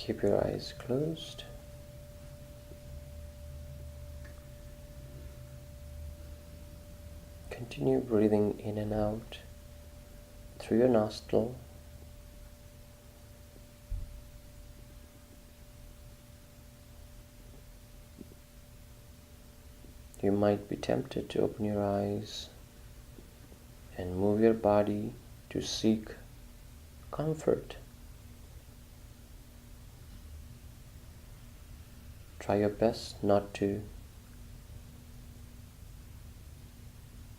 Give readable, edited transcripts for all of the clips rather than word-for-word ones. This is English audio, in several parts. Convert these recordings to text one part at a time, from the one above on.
Keep your eyes closed. Continue breathing in and out through your nostril. You might be tempted to open your eyes and move your body to seek comfort. Try your best not to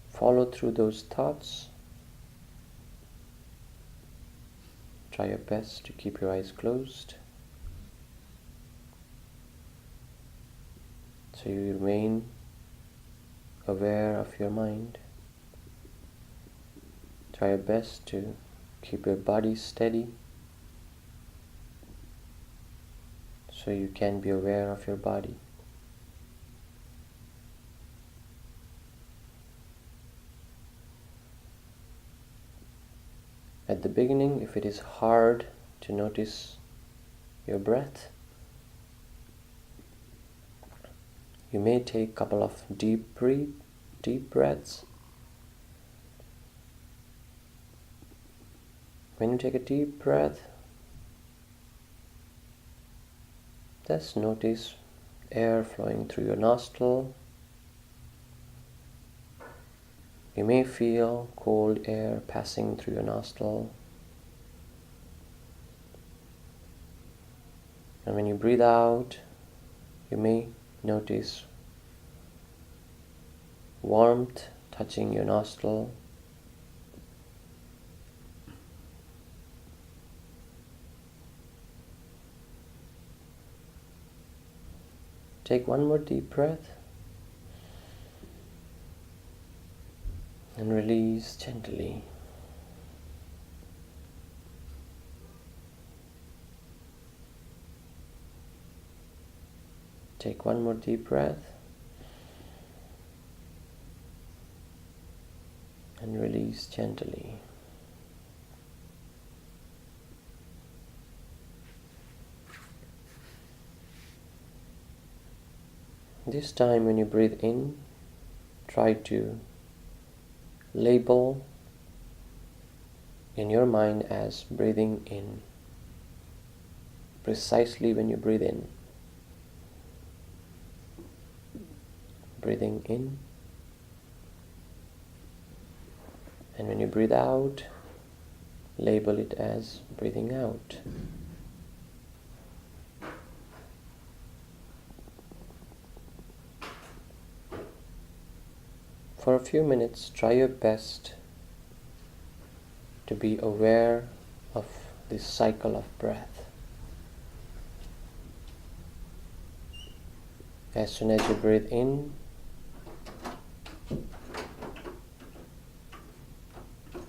follow through those thoughts. Try your best to keep your eyes closed so you remain aware of your mind. Try your best to keep your body steady so you can be aware of your body. At the beginning, if it is hard to notice your breath, you may take a couple of deep breaths. When you take a deep breath, just notice air flowing through your nostril. You may feel cold air passing through your nostril. And when you breathe out, you may notice warmth touching your nostril. Take one more deep breath and release gently. Take one more deep breath and release gently. This time when you breathe in, try to label in your mind as breathing in. Precisely when you breathe in. Breathing in. And when you breathe out, label it as breathing out. For a few minutes, try your best to be aware of this cycle of breath. As soon as you breathe in,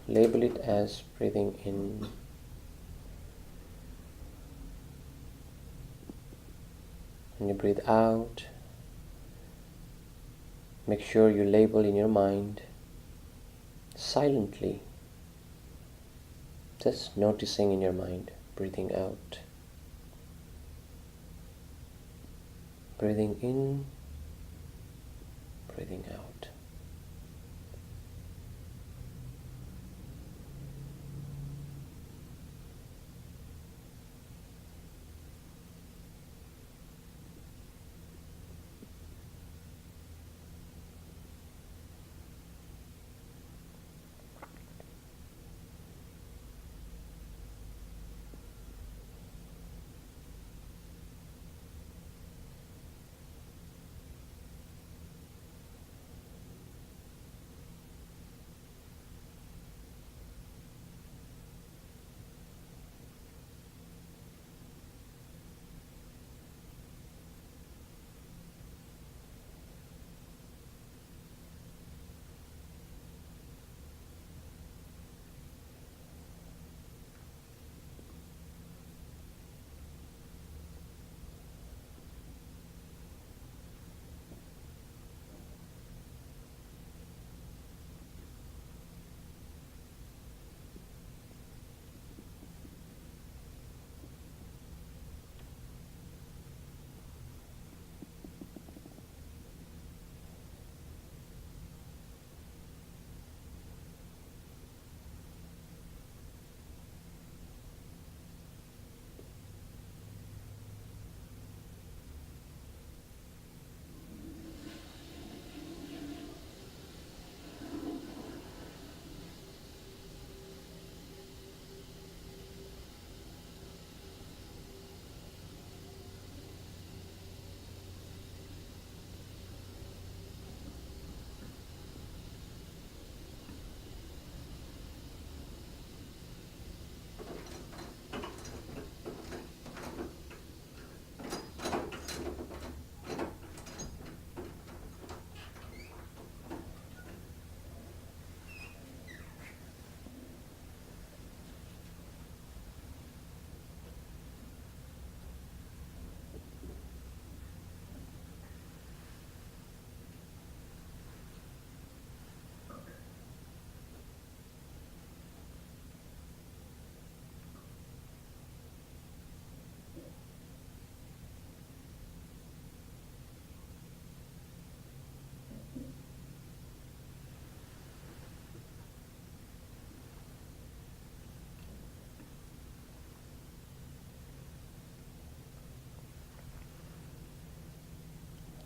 label it as breathing in. When you breathe out, make sure you label in your mind silently, just noticing in your mind, breathing out. Breathing in, breathing out.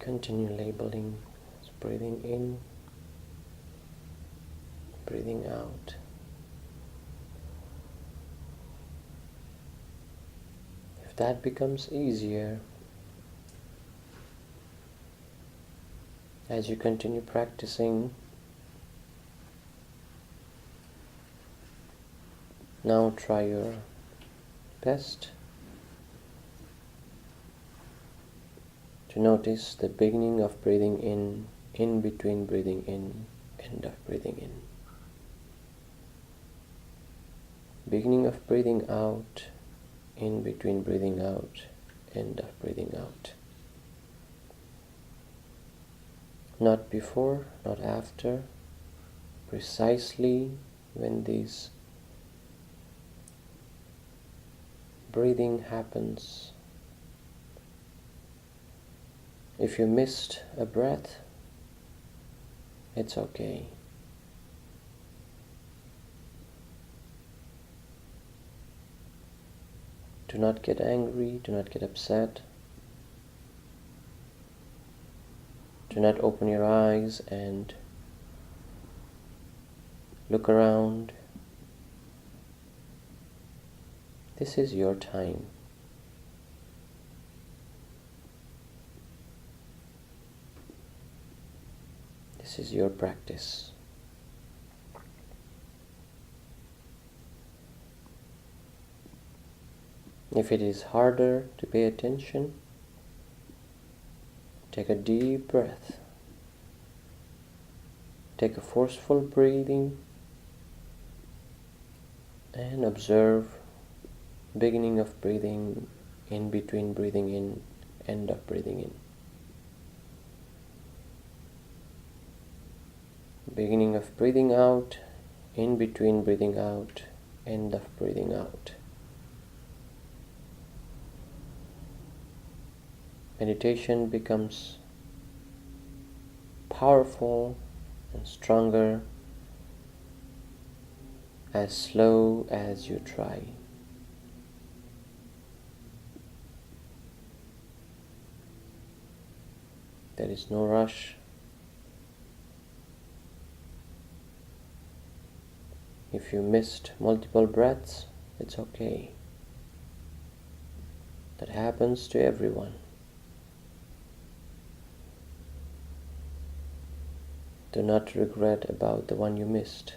Continue labeling as breathing in, breathing out. If that becomes easier, as you continue practicing, now try your best to notice the beginning of breathing in between breathing in, end of breathing in. Beginning of breathing out, in between breathing out, end of breathing out. Not before, not after, precisely when this breathing happens. If you missed a breath, it's okay. Do not get angry, do not get upset. Do not open your eyes and look around. This is your time. This is your practice. If it is harder to pay attention, take a deep breath. Take a forceful breathing and observe beginning of breathing, in between breathing in, end of breathing in. Beginning of breathing out, in between breathing out, end of breathing out. Meditation becomes powerful and stronger as slow as you try. There is no rush. If you missed multiple breaths, it's okay. That happens to everyone. Do not regret about the one you missed.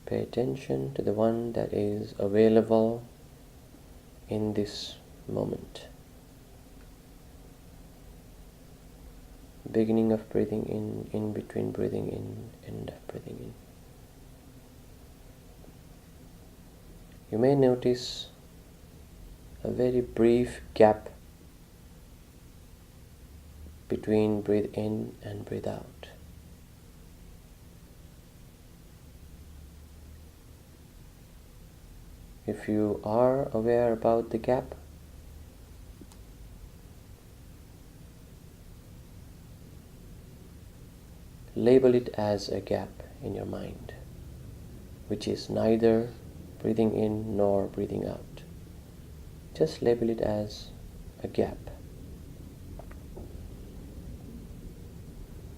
Pay attention to the one that is available in this moment. Beginning of breathing in between breathing in, end of breathing in. You may notice a very brief gap between breathe in and breathe out. If you are aware about the gap, label it as a gap in your mind, which is neither breathing in nor breathing out. Just label it as a gap.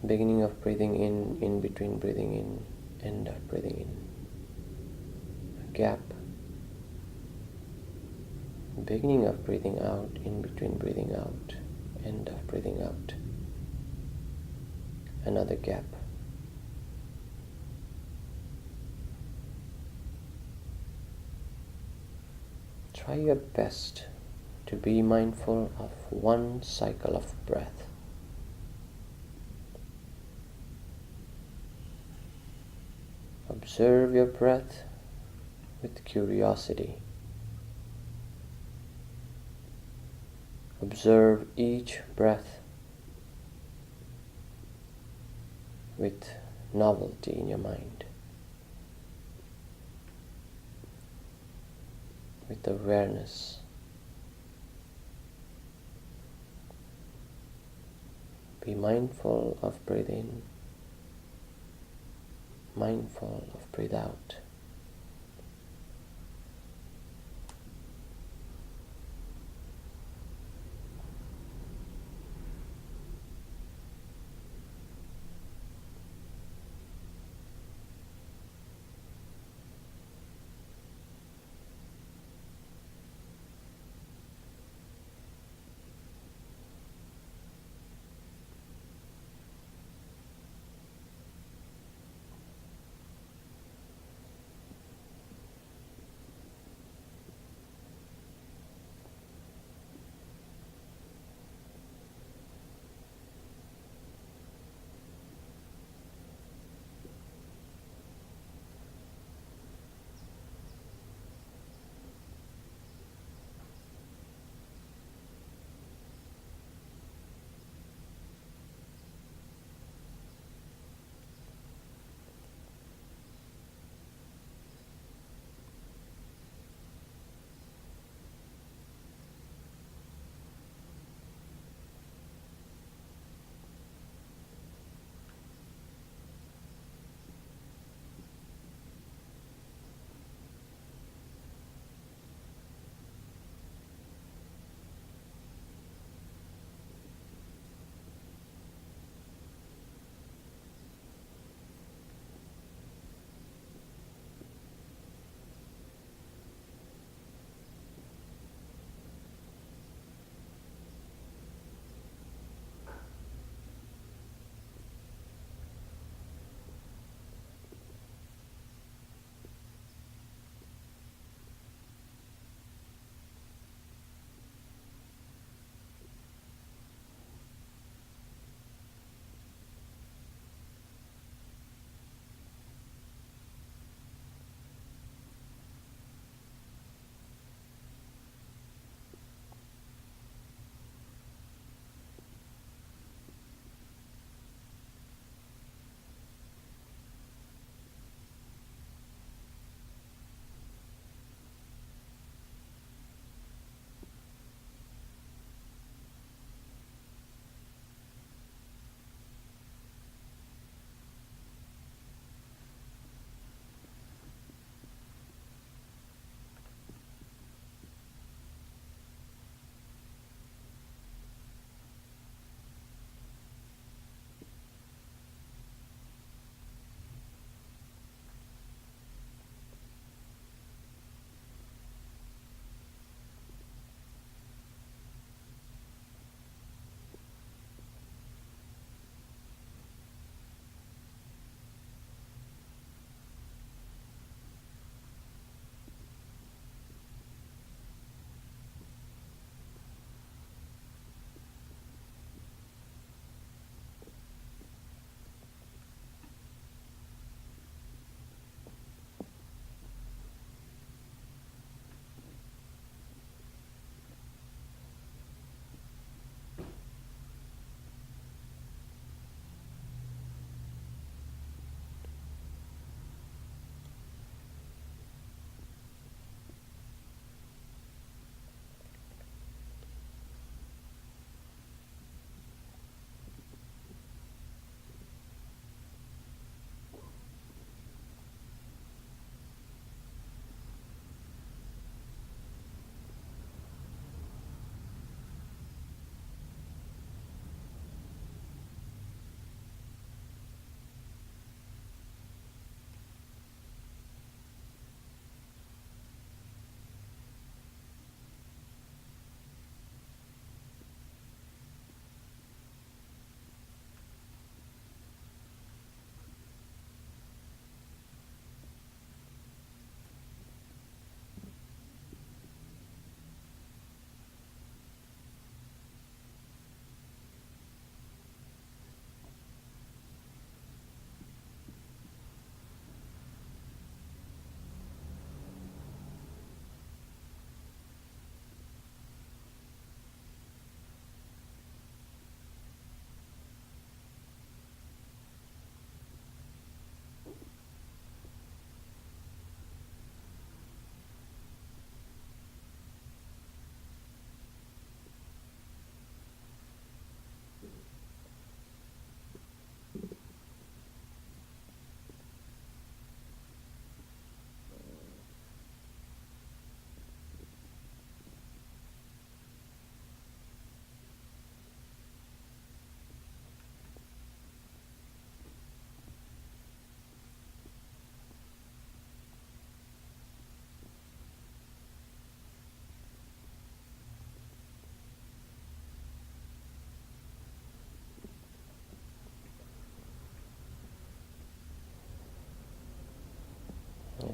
Beginning of breathing in between breathing in, end of breathing in. A gap. Beginning of breathing out, in between breathing out, end of breathing out. Another gap. Try your best to be mindful of one cycle of breath. Observe your breath with curiosity. Observe each breath with novelty in your mind, with awareness. Be mindful of breath in, mindful of breathe out.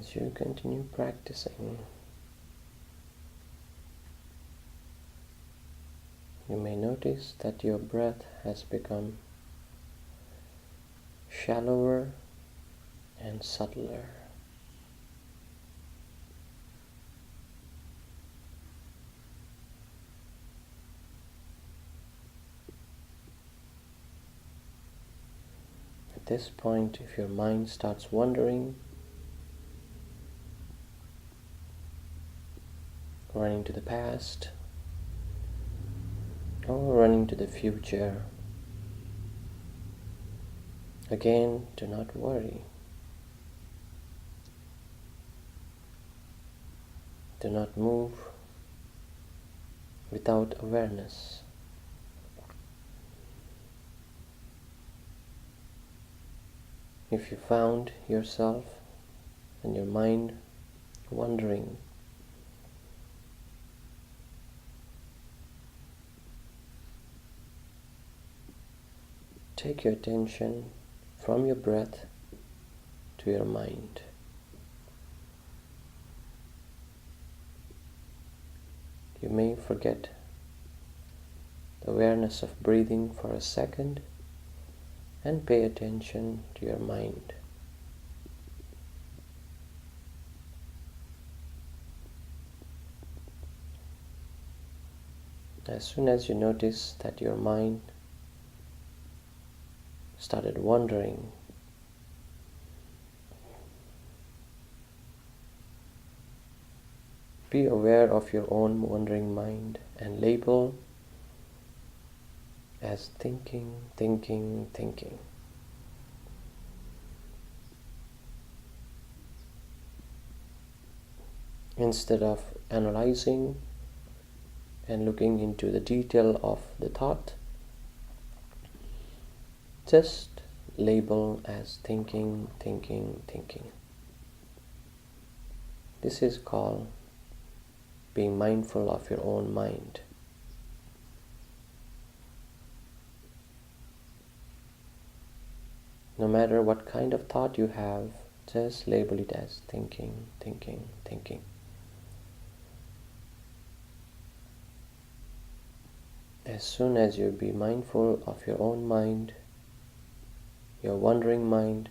As you continue practicing, you may notice that your breath has become shallower and subtler. At this point, if your mind starts wandering, running to the past or running to the future, again, do not worry. Do not move without awareness. If you found yourself and your mind wandering, take your attention from your breath to your mind. You may forget the awareness of breathing for a second and pay attention to your mind. As soon as you notice that your mind started wandering, be aware of your own wandering mind and label as thinking, thinking, thinking. Instead of analyzing and looking into the detail of the thought, just label as thinking, thinking, thinking. This is called being mindful of your own mind. No matter what kind of thought you have, just label it as thinking, thinking, thinking. As soon as you be mindful of your own mind, your wandering mind,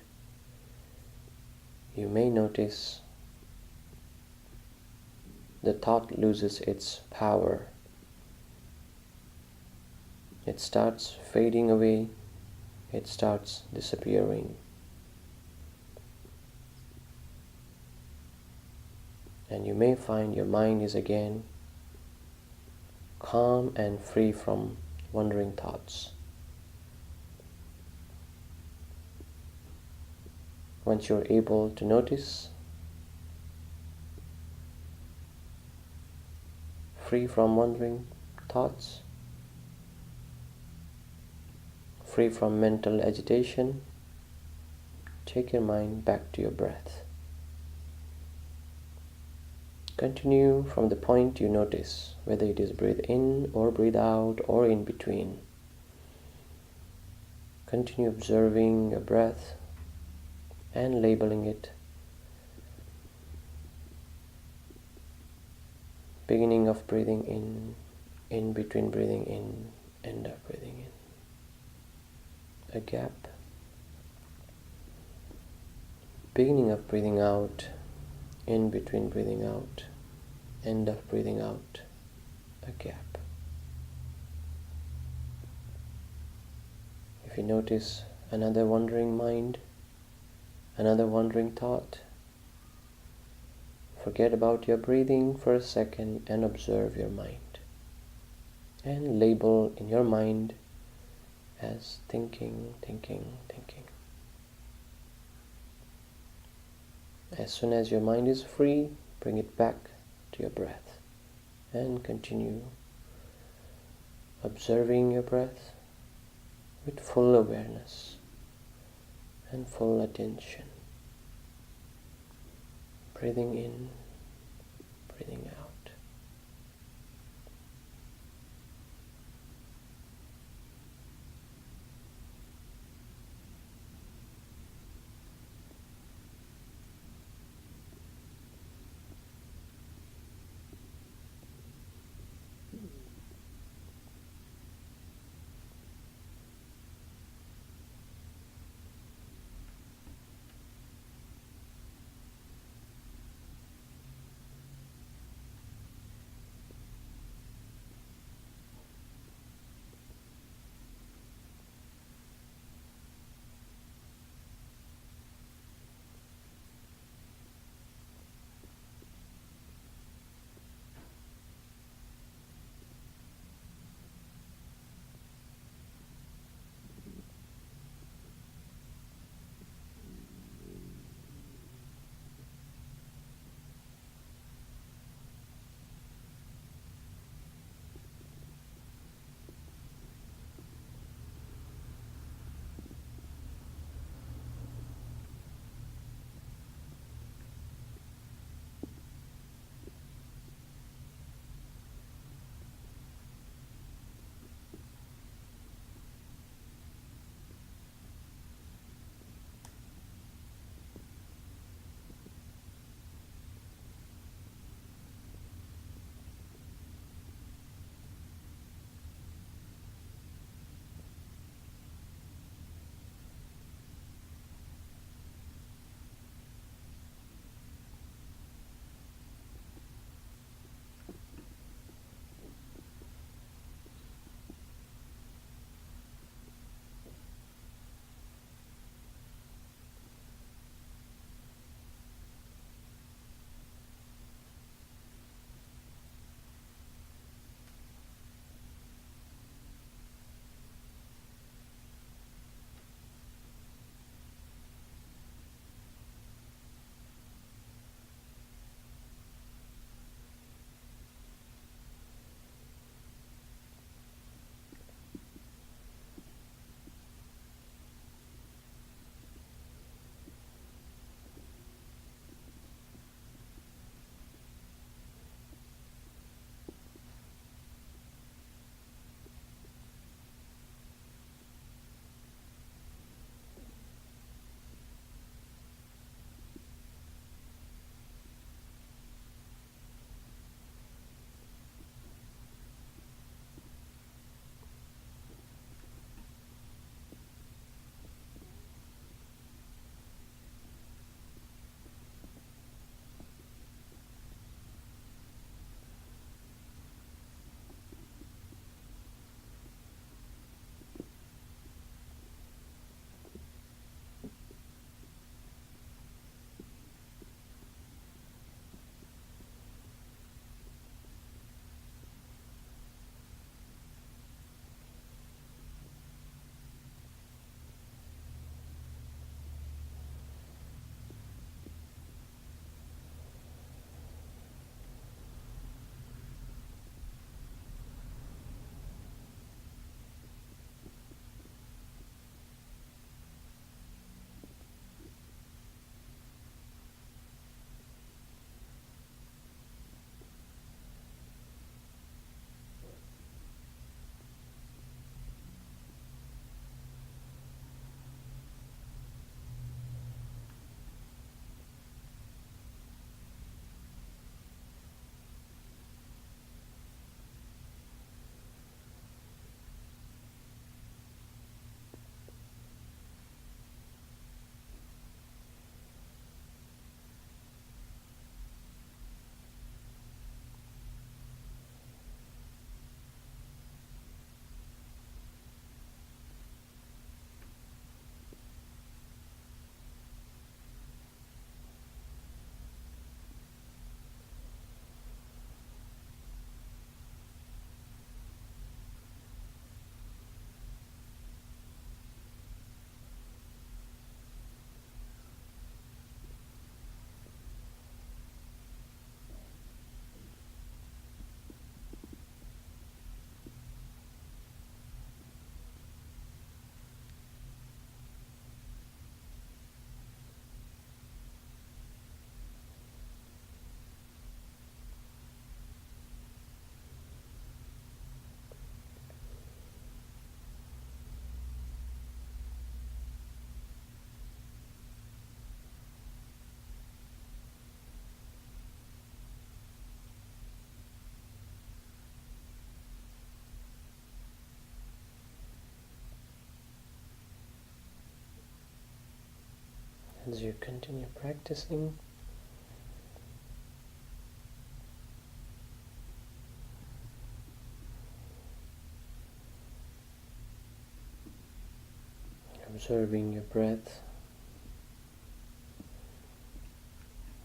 you may notice the thought loses its power. It starts fading away. It starts disappearing. And you may find your mind is again calm and free from wandering thoughts. Once you're able to notice, free from wandering thoughts, free from mental agitation, take your mind back to your breath. Continue from the point you notice, whether it is breathe in or breathe out or in between. Continue observing your breath and labeling it. Beginning of breathing in between breathing in, end of breathing in. A gap. Beginning of breathing out, in between breathing out, end of breathing out, a gap. If you notice another wandering mind, another wandering thought, forget about your breathing for a second and observe your mind. And label in your mind as thinking, thinking, thinking. As soon as your mind is free, bring it back to your breath and continue observing your breath with full awareness and full attention. Breathing in, breathing out. As you continue practicing, observing your breath,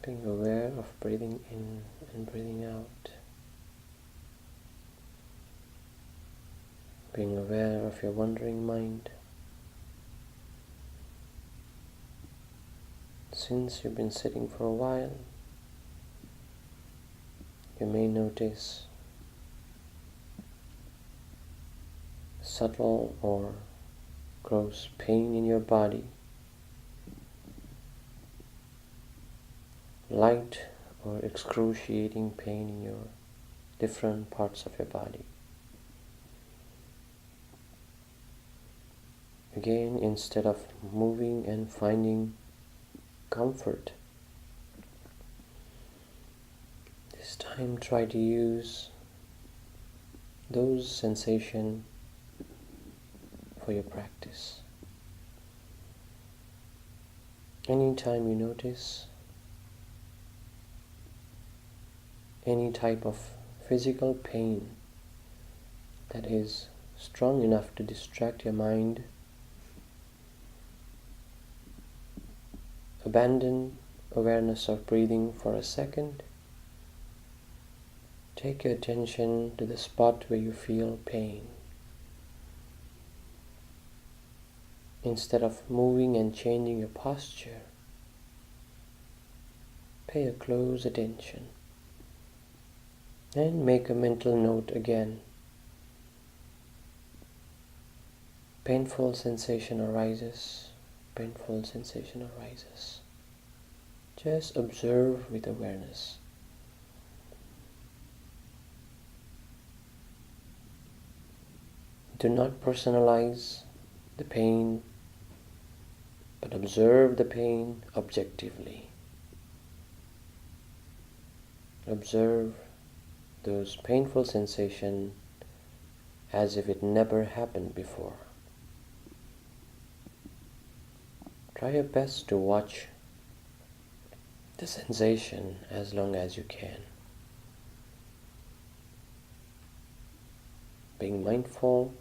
being aware of breathing in and breathing out, being aware of your wandering mind. Since you've been sitting for a while, you may notice subtle or gross pain in your body, light or excruciating pain in your different parts of your body. Again, instead of moving and finding comfort, this time try to use those sensations for your practice. Anytime you notice any type of physical pain that is strong enough to distract your mind, abandon awareness of breathing for a second. Take your attention to the spot where you feel pain. Instead of moving and changing your posture, pay a close attention and make a mental note again. Painful sensation arises. Painful sensation arises. Just observe with awareness. Do not personalize the pain, but observe the pain objectively. Observe those painful sensations as if it never happened before. Try your best to watch the sensation as long as you can, being mindful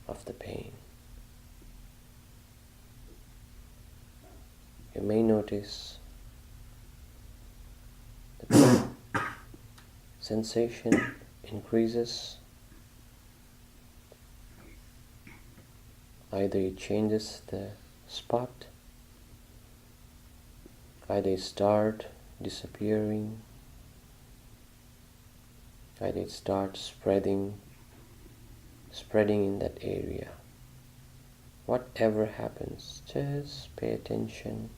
of the pain. You may notice the sensation increases. Either it changes the spot, either it starts disappearing, either it starts spreading in that area. Whatever happens, just pay attention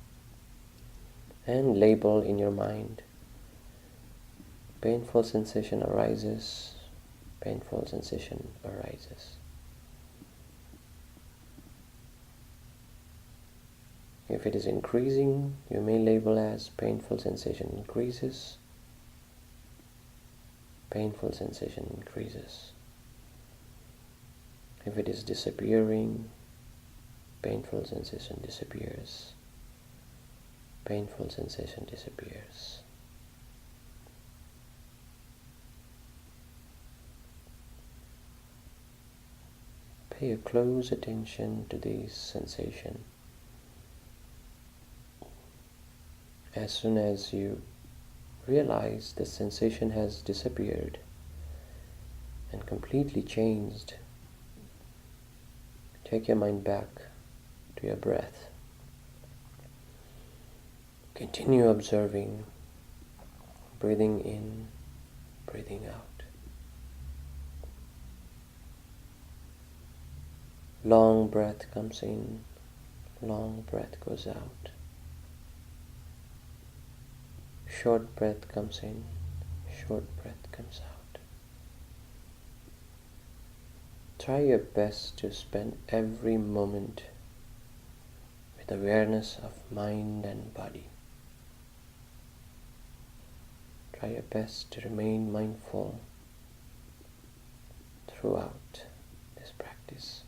and label in your mind. Painful sensation arises, painful sensation arises. If it is increasing, you may label as painful sensation increases, painful sensation increases. If it is disappearing, painful sensation disappears, painful sensation disappears. Pay a close attention to these sensations. As soon as you realize the sensation has disappeared and completely changed, take your mind back to your breath. Continue observing, breathing in, breathing out. Long breath comes in, long breath goes out. Short breath comes in, short breath comes out. Try your best to spend every moment with awareness of mind and body. Try your best to remain mindful throughout this practice.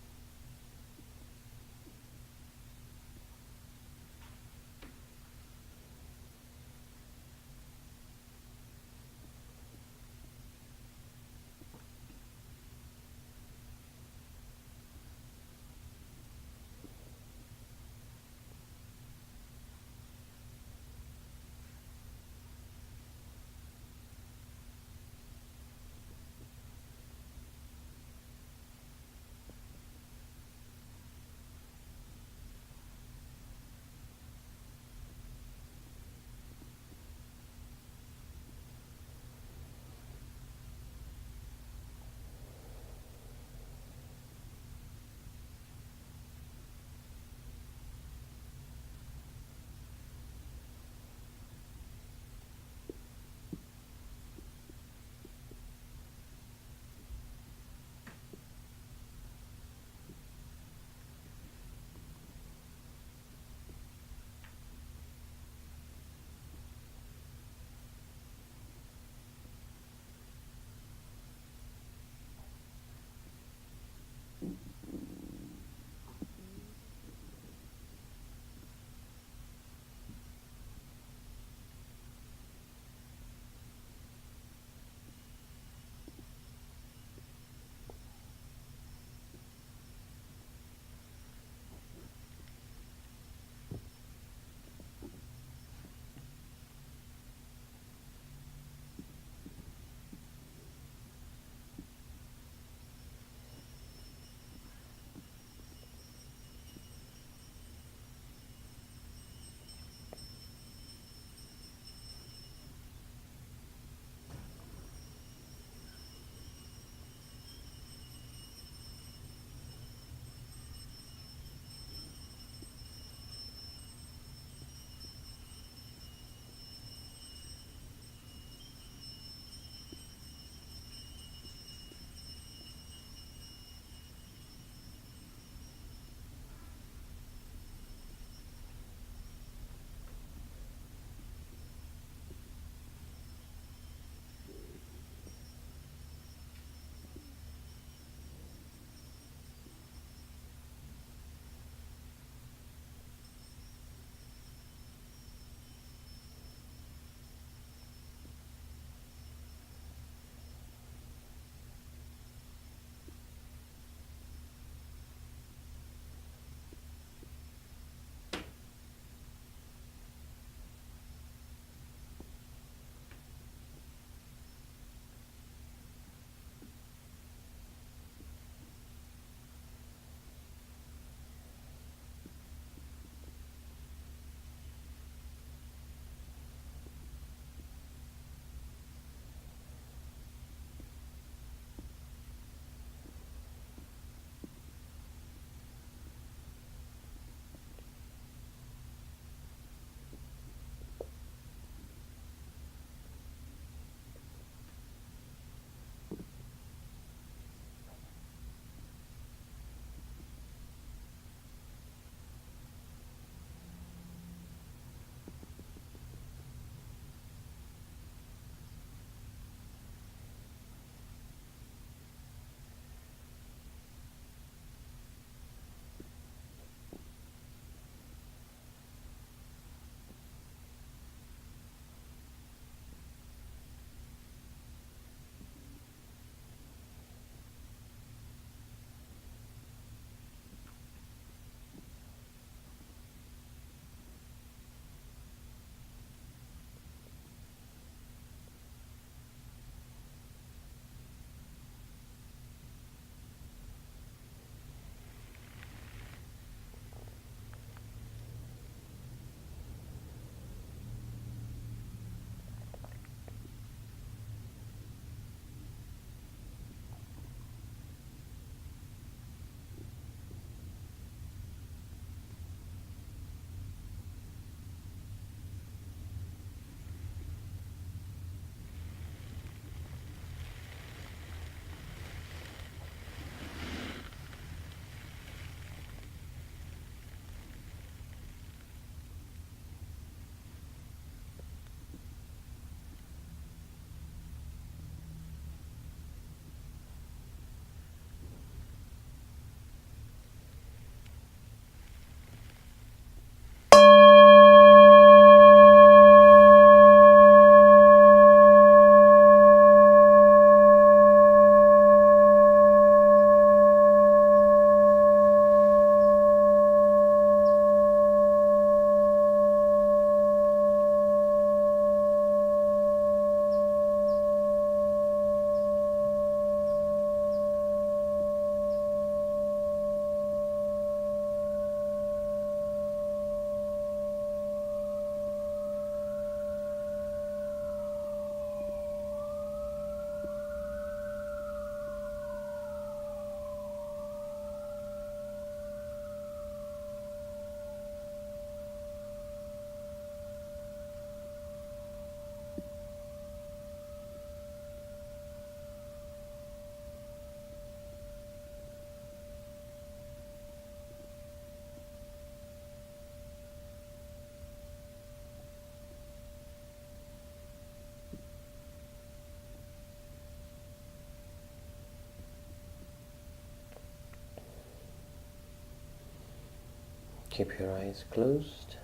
Keep your eyes closed.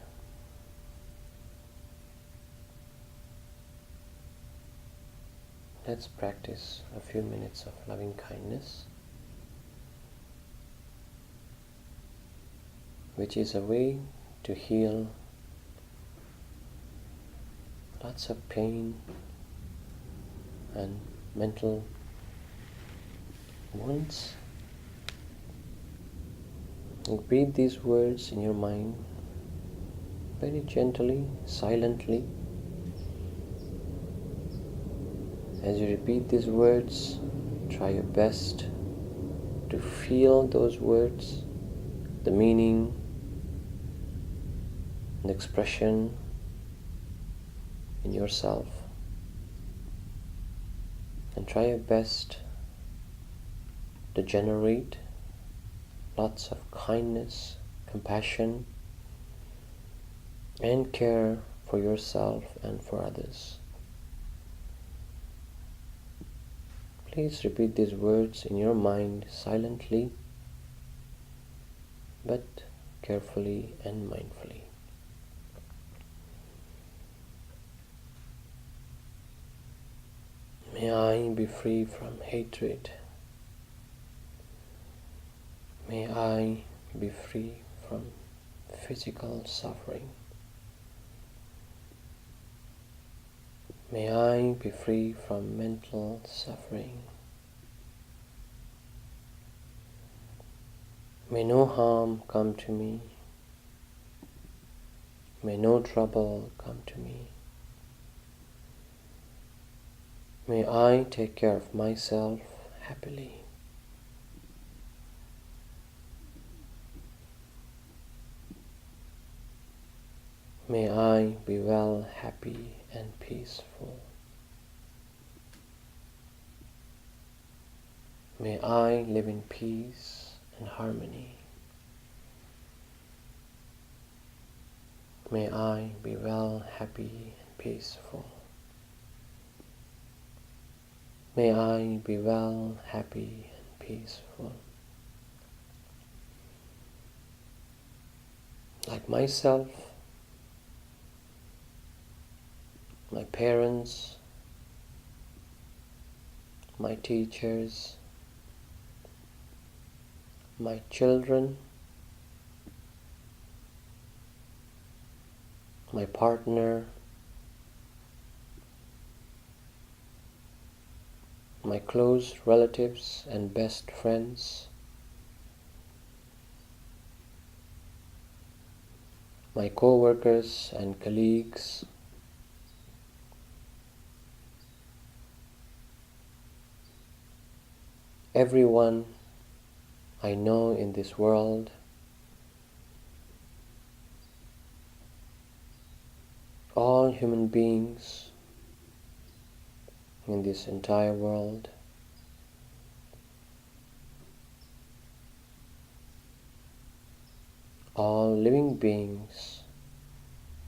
Let's practice a few minutes of loving kindness, which is a way to heal lots of pain and mental wounds. Repeat these words in your mind very gently, silently. As you repeat these words, try your best to feel those words, the meaning, the expression in yourself. And try your best to generate lots of kindness, compassion, and care for yourself and for others. Please repeat these words in your mind silently, but carefully and mindfully. May I be free from hatred. May I be free from physical suffering. May I be free from mental suffering. May no harm come to me. May no trouble come to me. May I take care of myself happily. May I be well, happy, and peaceful. May I live in peace and harmony. May I be well, happy, and peaceful. May I be well, happy, and peaceful. Like myself, my parents, my teachers, my children, my partner, my close relatives and best friends, my co-workers and colleagues, everyone I know in this world, all human beings in this entire world, all living beings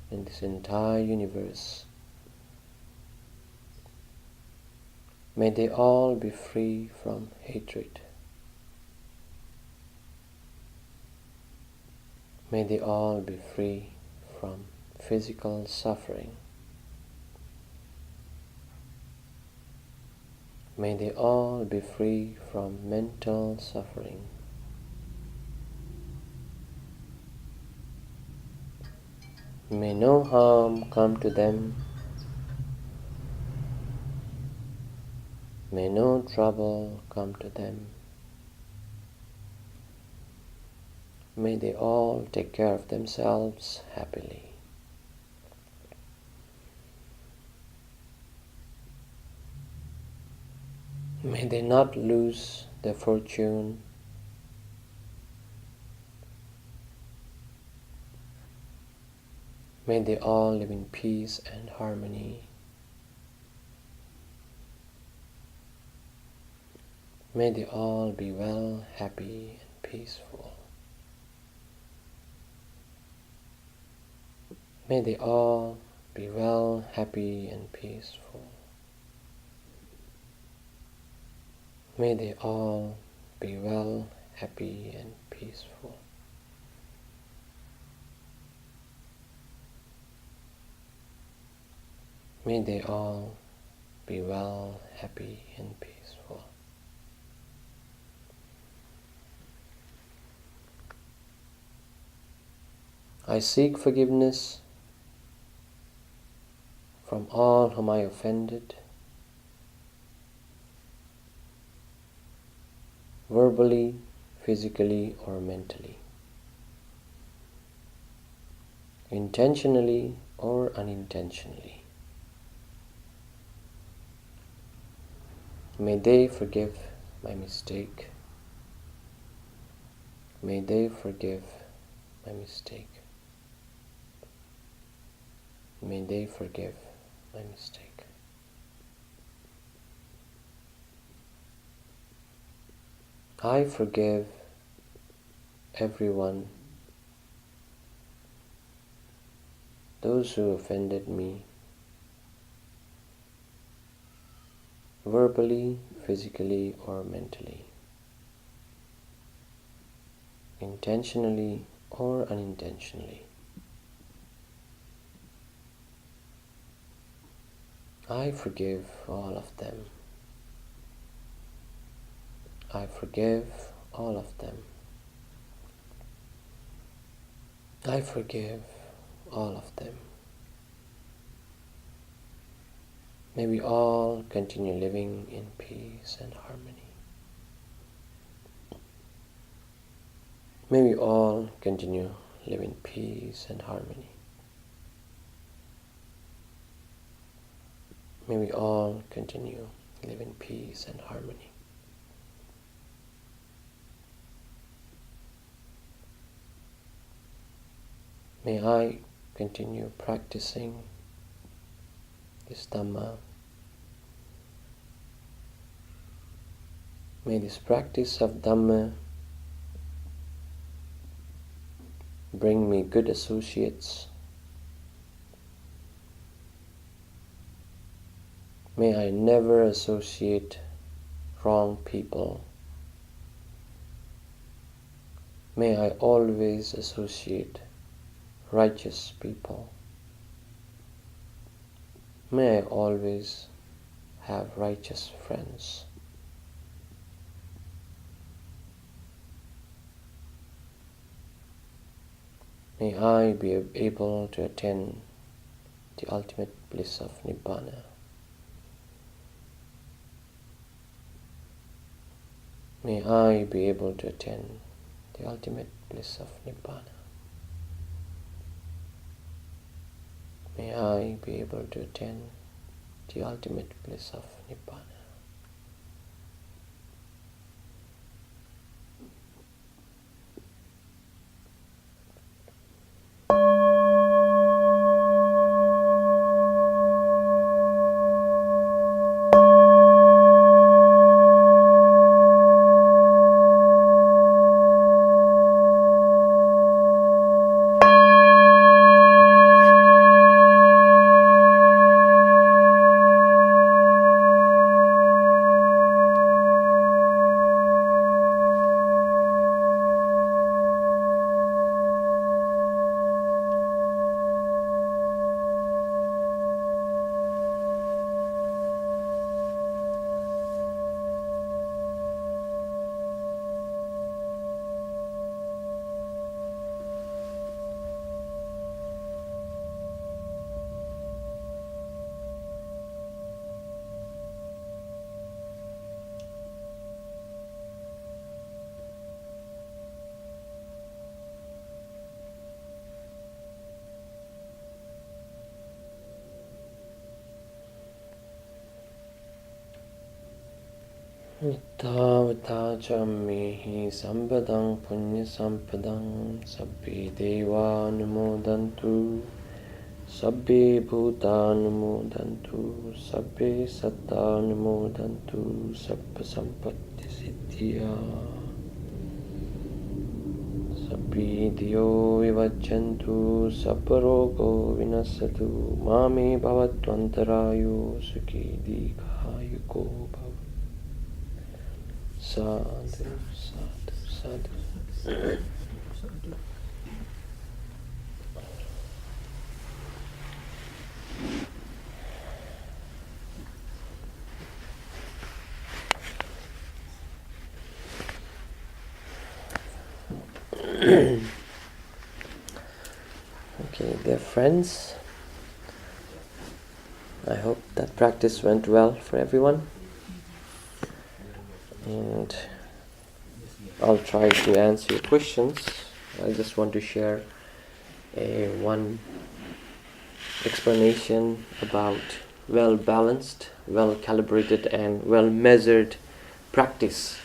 in this entire universe, may they all be free from hatred. May they all be free from physical suffering. May they all be free from mental suffering. May no harm come to them. May no trouble come to them. May they all take care of themselves happily. May they not lose their fortune. May they all live in peace and harmony. May they all be well, happy, and peaceful. May they all be well, happy, and peaceful. May they all be well, happy, and peaceful. May they all be well, happy and peaceful. I seek forgiveness from all whom I offended, verbally, physically or mentally, intentionally or unintentionally. May they forgive my mistake. May they forgive my mistake. May they forgive my mistake. I forgive everyone, those who offended me, verbally, physically or mentally, intentionally or unintentionally. I forgive all of them. I forgive all of them. I forgive all of them. May we all continue living in peace and harmony. May we all continue living in peace and harmony. May we all continue living in peace and harmony. May I continue practicing this Dhamma. May this practice of Dhamma bring me good associates. May I never associate wrong people. May I always associate righteous people. May I always have righteous friends. May I be able to attain the ultimate bliss of Nibbana. May I be able to attain the ultimate bliss of Nibbana. May I be able to attain the ultimate bliss of Nibbana. Ittavata cammehi sampadang punya sampadang sabbe deva numodantu sabbe bhuta numodantu sabbe satta numodantu sabba sampatti siddhya sabbe diyo vivajjantu sabba rogo vinasatu mame bhavatvantarayo sukhi dikayuko bhav. Sadhu, sadhu, sadhu. Okay, dear friends, I hope that practice went well for everyone, and I'll try to answer your questions. I just want to share one explanation about well-balanced, well-calibrated and well-measured practice,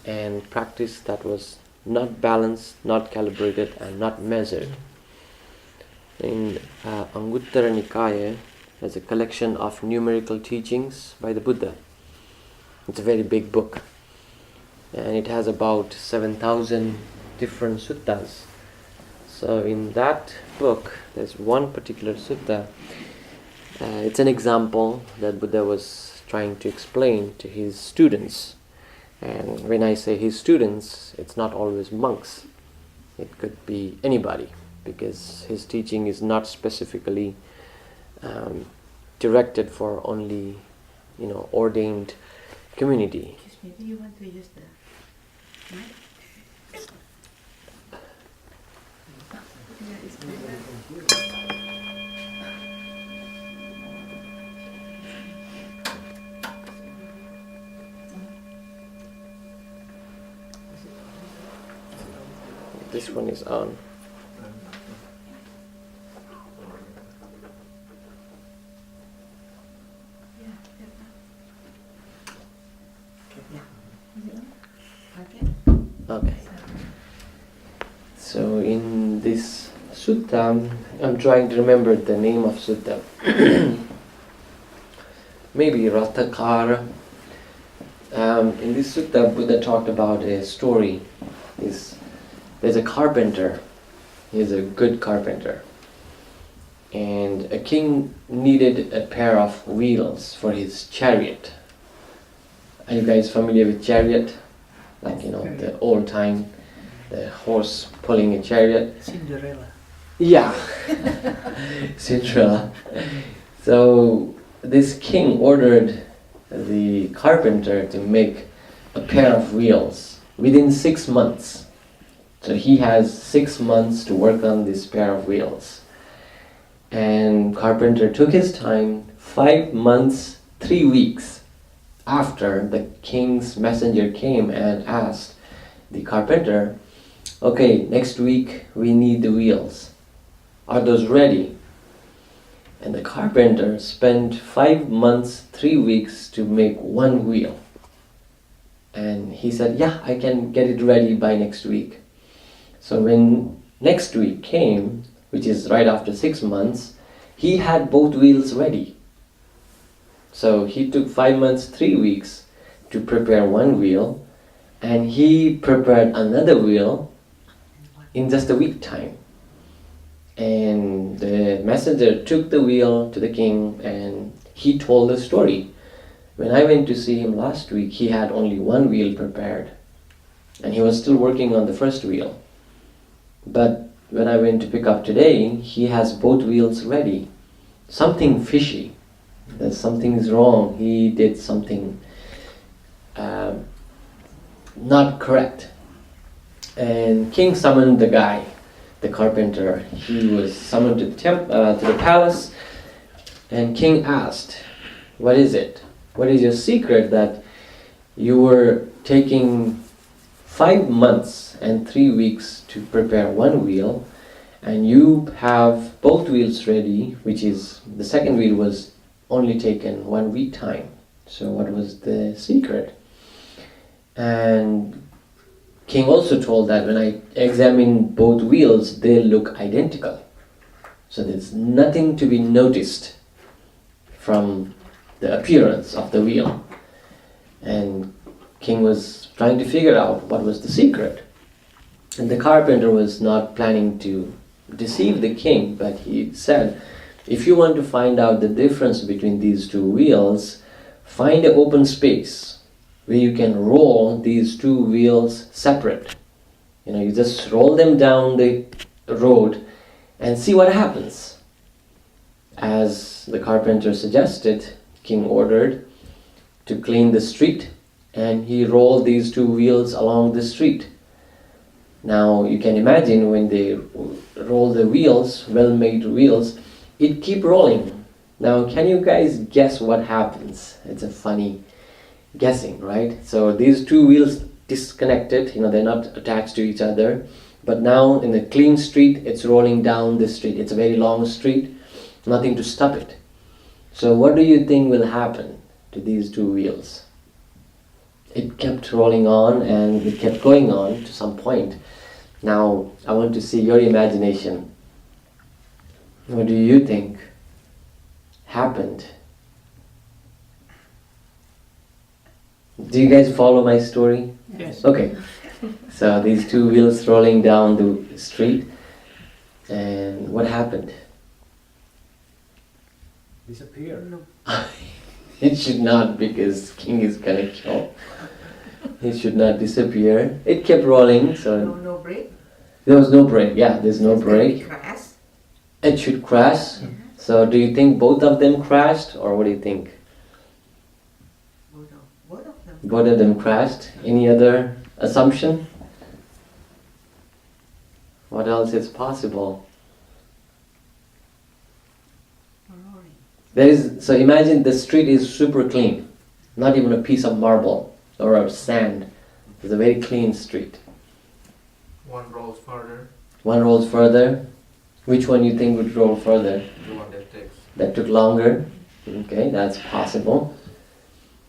and practice that was not balanced, not calibrated and not measured. In Anguttara Nikaya, there's a collection of numerical teachings by the Buddha. It's a very big book, and it has about 7,000 different suttas. So in that book, there's one particular sutta. It's an example that Buddha was trying to explain to his students. And when I say his students, it's not always monks. It could be anybody, because his teaching is not specifically directed for only, ordained community. Excuse me, do you want to use the mic? This one is on. Okay. So in this sutta, I'm trying to remember the name of sutta. Maybe Rathakara. In this sutta, Buddha talked about a story. There's a carpenter. He's a good carpenter. And a king needed a pair of wheels for his chariot. Are you guys familiar with chariot? Like, the old time, the horse pulling a chariot. Cinderella. Yeah, Cinderella. So this king ordered the carpenter to make a pair of wheels within 6 months. So he has 6 months to work on this pair of wheels. And carpenter took his time, 5 months, 3 weeks after the king's messenger came and asked the carpenter, okay, next week we need the wheels. Are those ready? And the carpenter spent 5 months, 3 weeks to make one wheel. And he said, yeah, I can get it ready by next week. So when next week came, which is right after 6 months, he had both wheels ready. So he took 5 months, 3 weeks to prepare one wheel, and he prepared another wheel in just a week time. And the messenger took the wheel to the king and he told the story. When I went to see him last week, he had only one wheel prepared and he was still working on the first wheel. But when I went to pick up today, he has both wheels ready. Something fishy. There's something's wrong. He did something not correct. And king summoned the guy, the carpenter. He was summoned to the palace, and king asked, what is it? What is your secret that you were taking 5 months and 3 weeks to prepare one wheel, and you have both wheels ready, which is, the second wheel was only taken 1 week time. So what was the secret? And king also told that when I examine both wheels, they look identical. So there's nothing to be noticed from the appearance of the wheel. And king was trying to figure out what was the secret. And the carpenter was not planning to deceive the king, but he said, if you want to find out the difference between these two wheels, find an open space where you can roll these two wheels separate. You just roll them down the road and see what happens. As the carpenter suggested, king ordered to clean the street, and he rolled these two wheels along the street. Now you can imagine when they roll the wheels, well-made wheels, it keep rolling. Now can you guys guess what happens? It's a funny guessing, right? So these two wheels disconnected, they're not attached to each other, but now in the clean street, it's rolling down the street. It's a very long street, nothing to stop it. So what do you think will happen to these two wheels? It kept rolling on and it kept going on to some point. Now I want to see your imagination. What do you think happened? Do you guys follow my story? Yes. Okay. So these two wheels rolling down the street, and what happened? Disappear. No. It should not, because king is gonna kill. It should not disappear. It kept rolling, so No break. there was no break. Yeah, there's no It's break. gonna crash. It should crash. Yeah. So do you think both of them crashed, or what do you think? Both of them. Both of them crashed. Any other assumption? What else is possible? Roaring. So imagine the street is super clean, not even a piece of marble or of sand. It's a very clean street. One rolls further, One rolls further. Which one you think would roll further? the one that takes. That took longer. Okay, that's possible.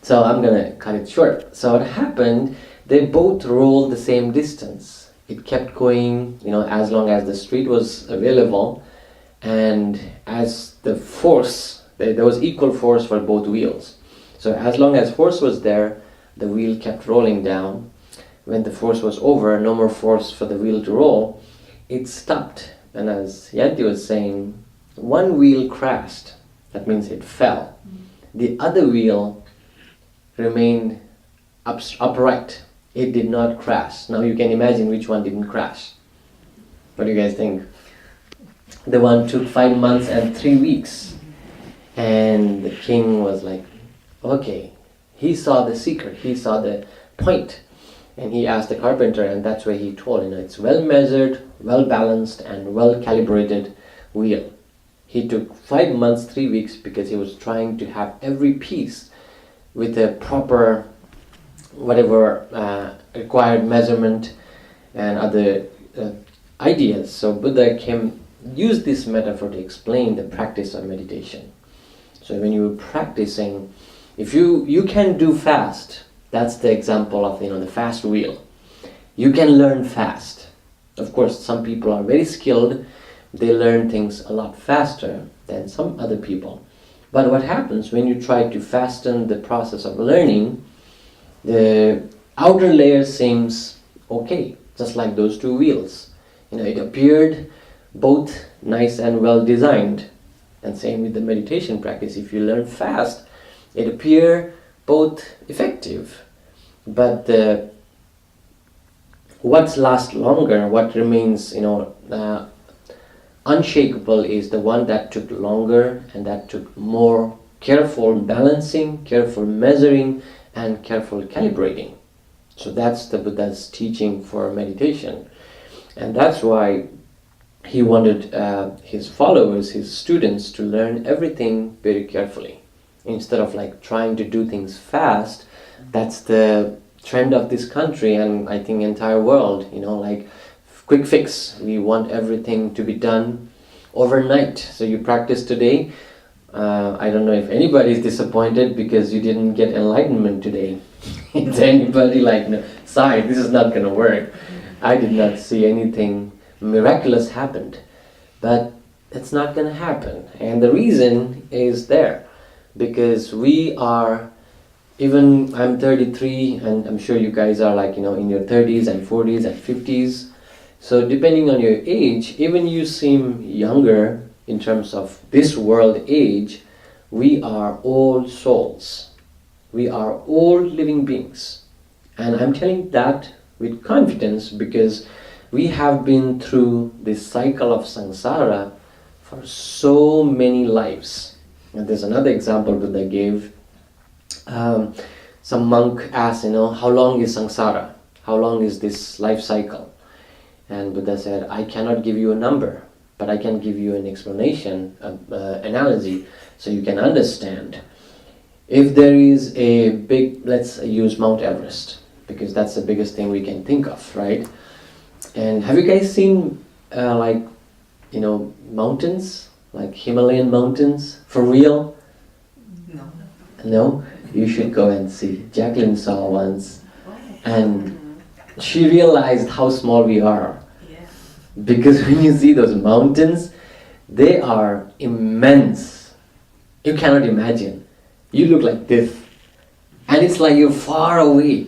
So I'm gonna cut it short. So what happened, they both rolled the same distance. It kept going, as long as the street was available, and as the force, there was equal force for both wheels. So as long as force was there, the wheel kept rolling down. When the force was over, no more force for the wheel to roll, it stopped. And as Yanti was saying, one wheel crashed. That means it fell. The other wheel remained upright. It did not crash. Now you can imagine which one didn't crash. What do you guys think? The one took 5 months and 3 weeks. And the king was like, okay, he saw the secret, he saw the point. And he asked the carpenter, and that's where he told, it's well measured, well balanced, and well calibrated wheel. He took 5 months, 3 weeks, because he was trying to have every piece with a proper, required measurement and other ideas. So Buddha used this metaphor to explain the practice of meditation. So when you're practicing, if you can do fast, that's the example of the fast wheel. You can learn fast. Of course, some people are very skilled. They learn things a lot faster than some other people. But what happens when you try to fasten the process of learning, the outer layer seems okay, just like those two wheels. It appeared both nice and well designed. And same with the meditation practice. If you learn fast, it appears both effective. But what lasts longer, what remains, unshakable is the one that took longer and that took more careful balancing, careful measuring, and careful calibrating. So that's the Buddha's teaching for meditation. And that's why he wanted his followers, his students, to learn everything very carefully. Instead of trying to do things fast. That's the trend of this country and I think entire world, quick fix. We want everything to be done overnight. So you practice today. I don't know if anybody is disappointed because you didn't get enlightenment today. Is anybody no, sorry, this is not going to work. I did not see anything miraculous happened. But it's not going to happen. And the reason is there. Because we are, even I'm 33 and I'm sure you guys are in your 30s and 40s and 50s. So depending on your age, even you seem younger in terms of this world age, we are all souls. We are all living beings. And I'm telling that with confidence because we have been through this cycle of samsara for so many lives. And there's another example that I gave. Some monk asked, how long is samsara? How long is this life cycle? And Buddha said, I cannot give you a number, but I can give you an explanation, analogy, so you can understand. If there is a big, let's use Mount Everest, because that's the biggest thing we can think of, right? And have you guys seen mountains, like Himalayan mountains, for real? No. No? You should go and see. Jacqueline saw once, and she realized how small we are. Yeah. Because when you see those mountains, they are immense. You cannot imagine. You look like this. And it's like you're far away.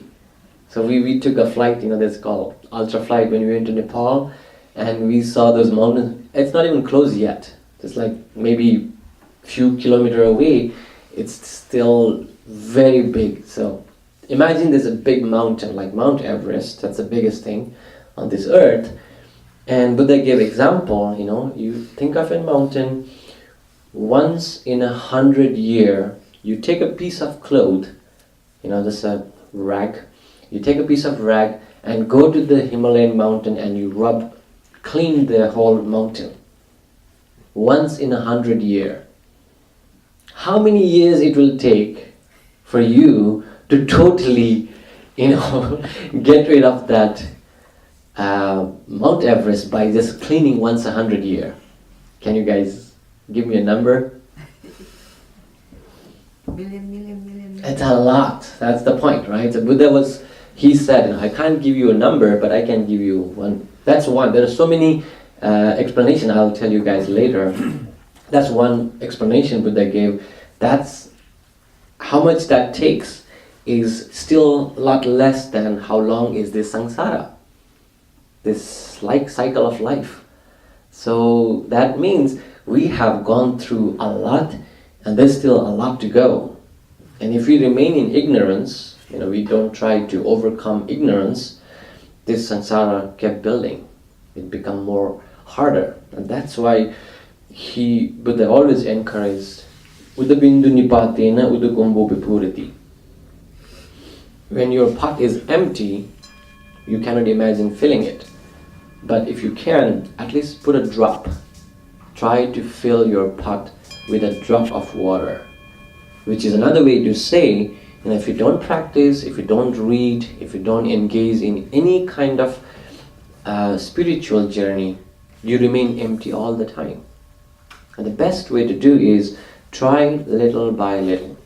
So we took a flight, that's called ultra flight, when we went to Nepal, and we saw those mountains. It's not even close yet. It's like maybe few kilometers away. It's still very big. So imagine there's a big mountain like Mount Everest. That's the biggest thing on this earth. And Buddha gave example, you think of a mountain, once in 100 years, you take a piece of cloth, just a rag, you take a piece of rag and go to the Himalayan mountain and you clean the whole mountain. Once in 100 years. How many years it will take for you to totally, get rid of that Mount Everest by just cleaning once 100 years? Can you guys give me a number? Million. It's a lot. That's the point, right? So Buddha he said, I can't give you a number, but I can give you one. That's one. There are so many explanations I'll tell you guys later. That's one explanation Buddha gave. That's how much that takes is still a lot less than how long is this samsara, this cycle of life. So that means we have gone through a lot, and there's still a lot to go. And if we remain in ignorance, we don't try to overcome ignorance, this samsara kept building. It become more harder. And that's why Buddha always encouraged Udabindu nipatena udakumbo vipurati. When your pot is empty, you cannot imagine filling it. But if you can, at least put a drop. Try to fill your pot with a drop of water. Which is another way to say, if you don't practice, if you don't read, if you don't engage in any kind of spiritual journey, you remain empty all the time. And the best way to do is try little by little.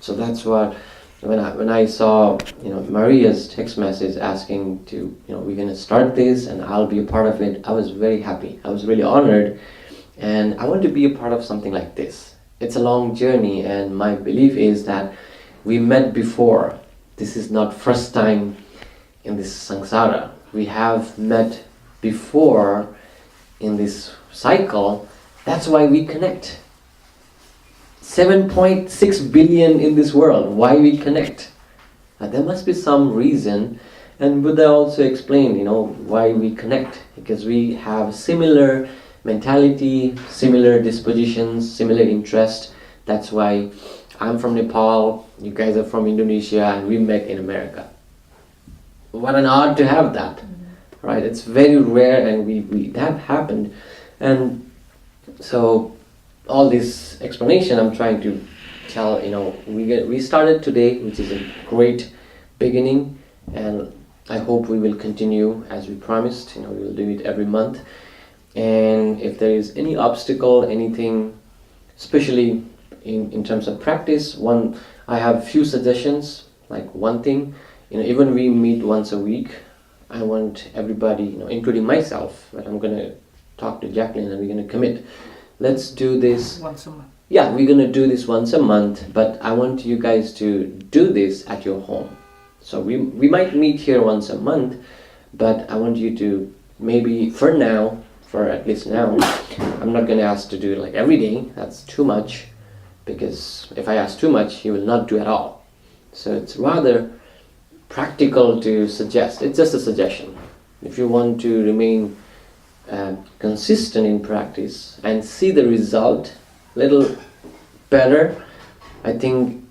So that's what, when I saw Maria's text message asking to, we're going to start this and I'll be a part of it, I was very happy. I was really honored, and I want to be a part of something like this. It's a long journey, and my belief is that we met before. This is not first time in this samsara. We have met before in this cycle. That's why we connect. 7.6 billion in this world. Why we connect? There must be some reason. And Buddha also explained, why we connect. Because we have similar mentality, similar dispositions, similar interest. That's why I'm from Nepal, you guys are from Indonesia, and we met in America. What an honor to have that, right? It's very rare, and we that happened. And so all this explanation I'm trying to tell, we started today, which is a great beginning, and I hope we will continue as we promised. We will do it every month. And if there is any obstacle, anything, especially in terms of practice, I have few suggestions. Like one thing, even we meet once a week, I want everybody, including myself, but I'm going to talk to Jacqueline and we're going to commit. Let's do this once a month. Yeah, we're going to do this once a month, but I want you guys to do this at your home. So we might meet here once a month, but I want you to maybe for at least now, I'm not going to ask to do it like every day. That's too much, because if I ask too much, you will not do at all. So it's rather practical to suggest. It's just a suggestion. If you want to remain consistent in practice and see the result little better, I think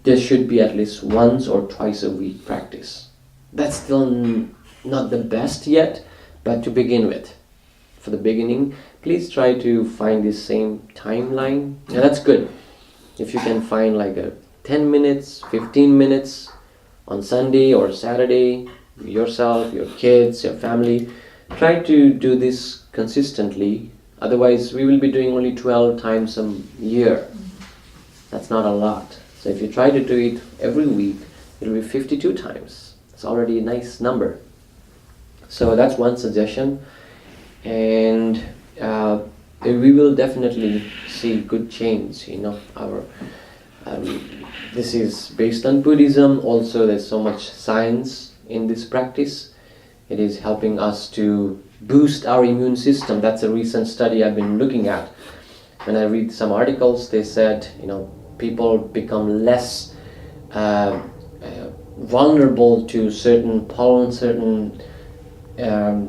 there should be at least once or twice a week practice. That's still not the best yet, But to begin with, for the beginning, please try to find the same timeline. And that's good. If you can find like a 10 minutes, 15 minutes on Sunday or Saturday, yourself, your kids, your family, try to do this consistently. Otherwise, we will be doing only 12 times a year. That's not a lot. So if you try to do it every week, it will be 52 times. It's already a nice number. So that's one suggestion. And we will definitely see good change. Our this is based on Buddhism. Also, there's so much science in this practice. It is helping us to boost our immune system. That's a recent study I've been looking at. When I read some articles, they said, people become less vulnerable to certain pollen, certain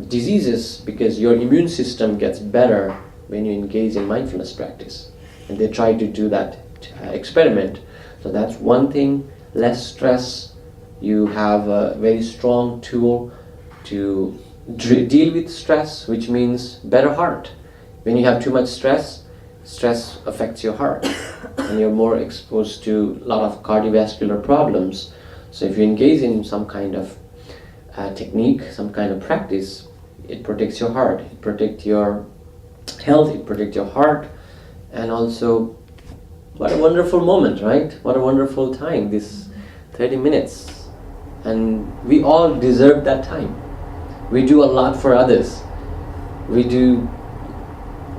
diseases, because your immune system gets better when you engage in mindfulness practice. And they try to do that experiment. So that's one thing. Less stress. You have a very strong tool to deal with stress, which means better heart. When you have too much stress affects your heart and you're more exposed to a lot of cardiovascular problems. So if you engage in some kind of technique, some kind of practice, it protects your heart, it protects your health, it protects your heart. And also, what a wonderful moment, right? What a wonderful time, this 30 minutes. And we all deserve that time. We do a lot for others. We do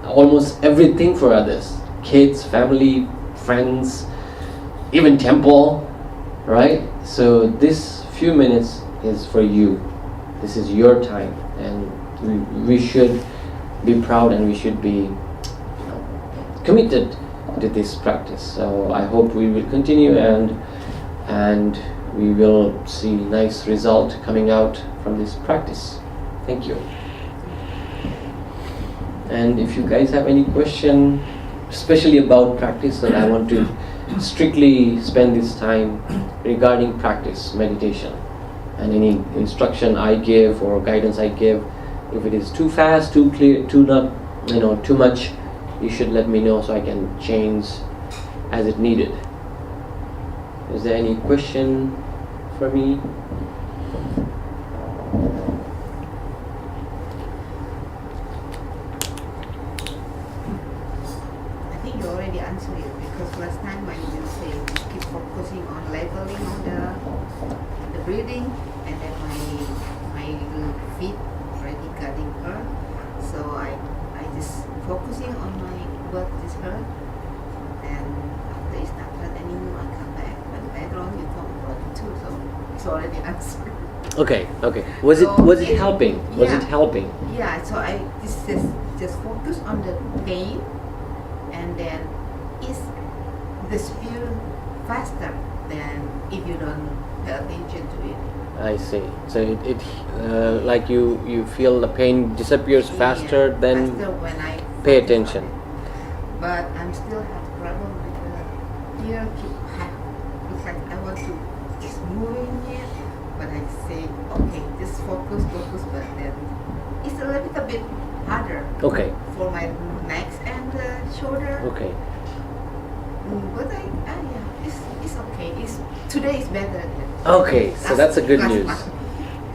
almost everything for others. Kids, family, friends, even temple, right? So this few minutes is for you. This is your time, and we should be proud and we should be committed to this practice. So I hope we will continue and we will see nice result coming out from this practice. Thank you. And if you guys have any question, especially about practice, then I want to strictly spend this time regarding practice, meditation, and any instruction I give or guidance I give. If it is too fast, too clear, too much, you should let me know so I can change as it needed. Is there any question for me? I think you already answered it, because last time when you say keep focusing on labeling on the breathing, and then my little feet already getting hurt, so I just focusing on my butt is hurt, and after it's not hurt anymore, I come back. But later on you talk about it too, so it's already answered. Okay. Was it helping? Was it helping? Yeah, so I just focus on the pain, and then it's disappear faster than if you don't pay attention to it. I see. So it like you feel the pain disappears faster than faster when I pay focus attention. on it. But I'm still have problem with the ear keep high. It's like I want to just moving it, but I say okay, just focus, but then it's a little bit harder. Okay. For my neck and shoulder. Okay. But it's okay. Today is better. Okay. So that's a good news.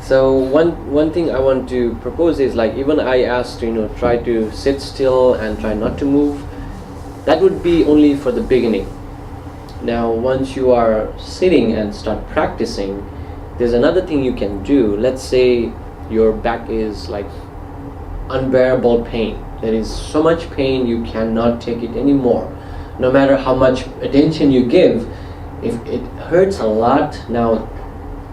So one thing I want to propose is, like, even I asked try to sit still and try not to move. That would be only for the beginning. Now once you are sitting and start practicing, there's another thing you can do. Let's say your back is like unbearable pain. There is so much pain you cannot take it anymore. No matter how much attention you give, if it hurts a lot, now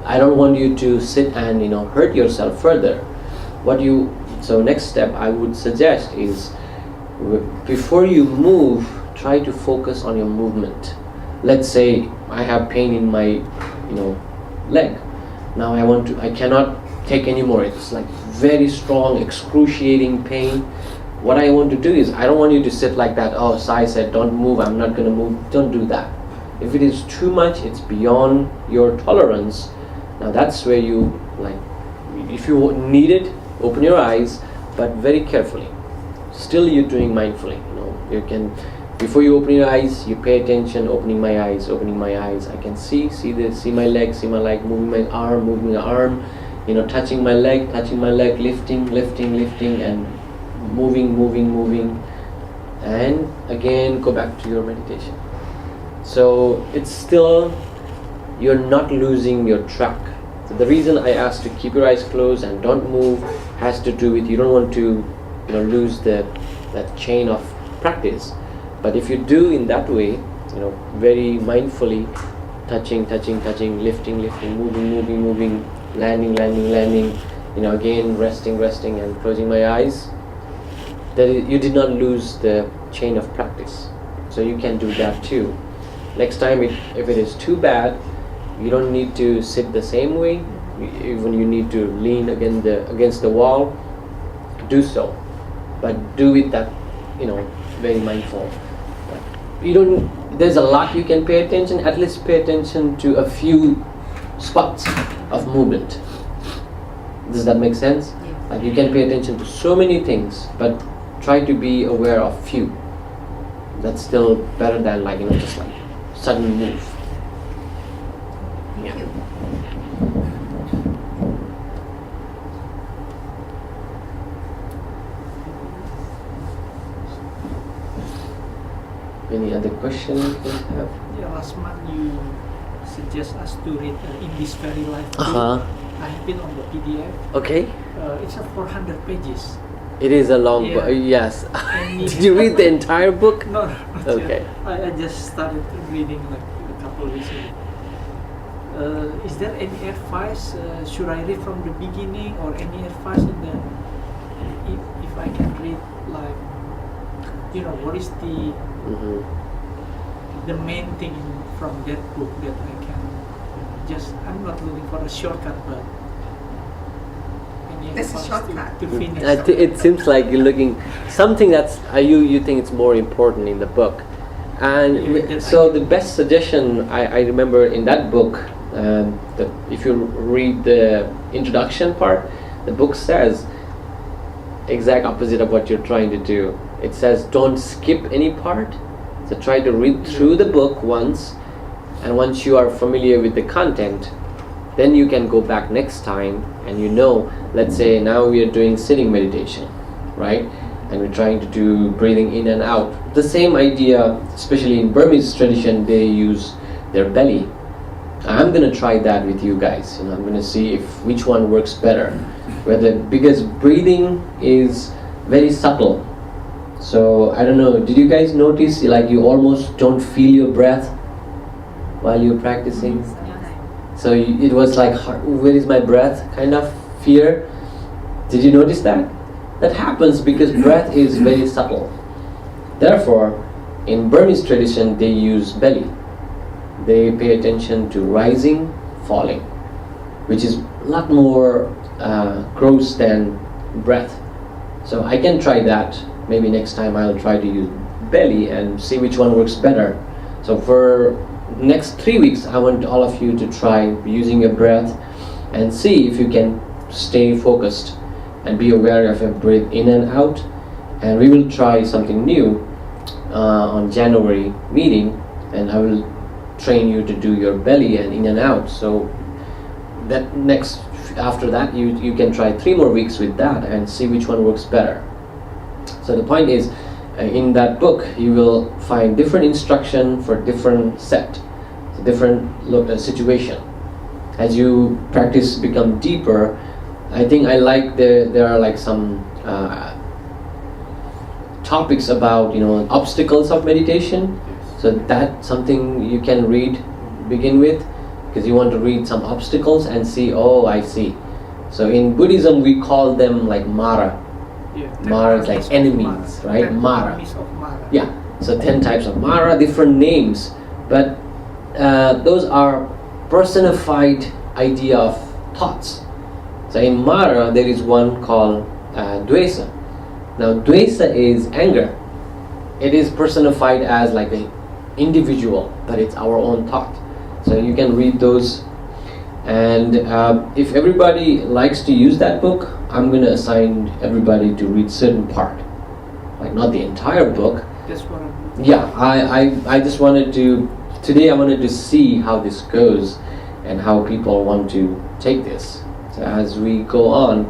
I don't want you to sit and hurt yourself further. So next step I would suggest is, before you move, try to focus on your movement. Let's say I have pain in my leg. Now I cannot take anymore. It's like very strong, excruciating pain. What I want to do is, I don't want you to sit like that. Oh, Sai said don't move, I'm not going to move. Don't do that. If it is too much, it's beyond your tolerance. Now that's where you, like, if you need it, open your eyes, but very carefully. Still you're doing mindfully. You can, before you open your eyes, you pay attention, opening my eyes. I can see this, see my leg, moving my arm, touching my leg, lifting, and moving, and again go back to your meditation. So it's still, you're not losing your track. So the reason I asked to keep your eyes closed and don't move has to do with, you don't want to lose that chain of practice. But if you do in that way, very mindfully, touching, lifting, moving, landing, again resting and closing my eyes, you did not lose the chain of practice. So you can do that too. Next time, if it is too bad, you don't need to sit the same way. Even you need to lean against the wall, do so. But do it that, very mindful. There's a lot you can pay attention. At least pay attention to a few spots of movement. Does that make sense? Yeah. Like you can pay attention to so many things, but try to be aware of few. That's still better than just like sudden move. Thank you. Any other questions you have? Yeah, last month you suggest us to read In This Very Life. I have been on the PDF. Okay. It's a 400 pages. It is a long book. Yes. Did you read the entire book? No, not Okay. yet. I just started reading like a couple of weeks ago. Is there any advice? Should I read from the beginning, or any advice in the if I can read like what is the main thing from that book that I can I'm not looking for a shortcut, but any That's a advice shortcut. to finish. It seems like you're looking something that's you think it's more important in the book, and so the best suggestion I remember in that book, that if you read the introduction part, the book says exact opposite of what you're trying to do. It says don't skip any part. So try to read through the book once, and once you are familiar with the content, then you can go back next time and let's say now we are doing sitting meditation, right? And we're trying to do breathing in and out. The same idea, especially in Burmese tradition, they use their belly. I'm going to try that with you guys. I'm going to see which one works better. Because breathing is very subtle. So I don't know, did you guys notice like you almost don't feel your breath while you're practicing? So it was like, where is my breath kind of fear. Did you notice that? That happens because breath is very subtle. Therefore, in Burmese tradition they use belly. They pay attention to rising, falling, which is a lot more gross than breath. So I can try that. Maybe next time I'll try to use belly and see which one works better. So for next 3 weeks I want all of you to try using your breath and see if you can stay focused and be aware of your breath in and out. And we will try something new on January meeting, and I will train you to do your belly and in and out. So that after that you can try 3 more weeks with that and see which one works better. So the point is, in that book you will find different instruction for different set, so different situation. As you practice become deeper, I think I like there are like some topics about obstacles of meditation. So that's something you can begin with, because you want to read some obstacles and see, oh, I see. So in Buddhism we call them like Mara. Mara is like enemies, right? Mara. Yeah. So 10 types of Mara, different names, but those are personified idea of thoughts. So in Mara there is one called Dvesa. Now Dvesa is anger. It is personified as like an individual, but it's our own thought. So you can read those, and if everybody likes to use that book, I'm going to assign everybody to read certain part, like not the entire book. That's what I'm. Yeah, I just wanted to, today I wanted to see how this goes and how people want to take this. So as we go on,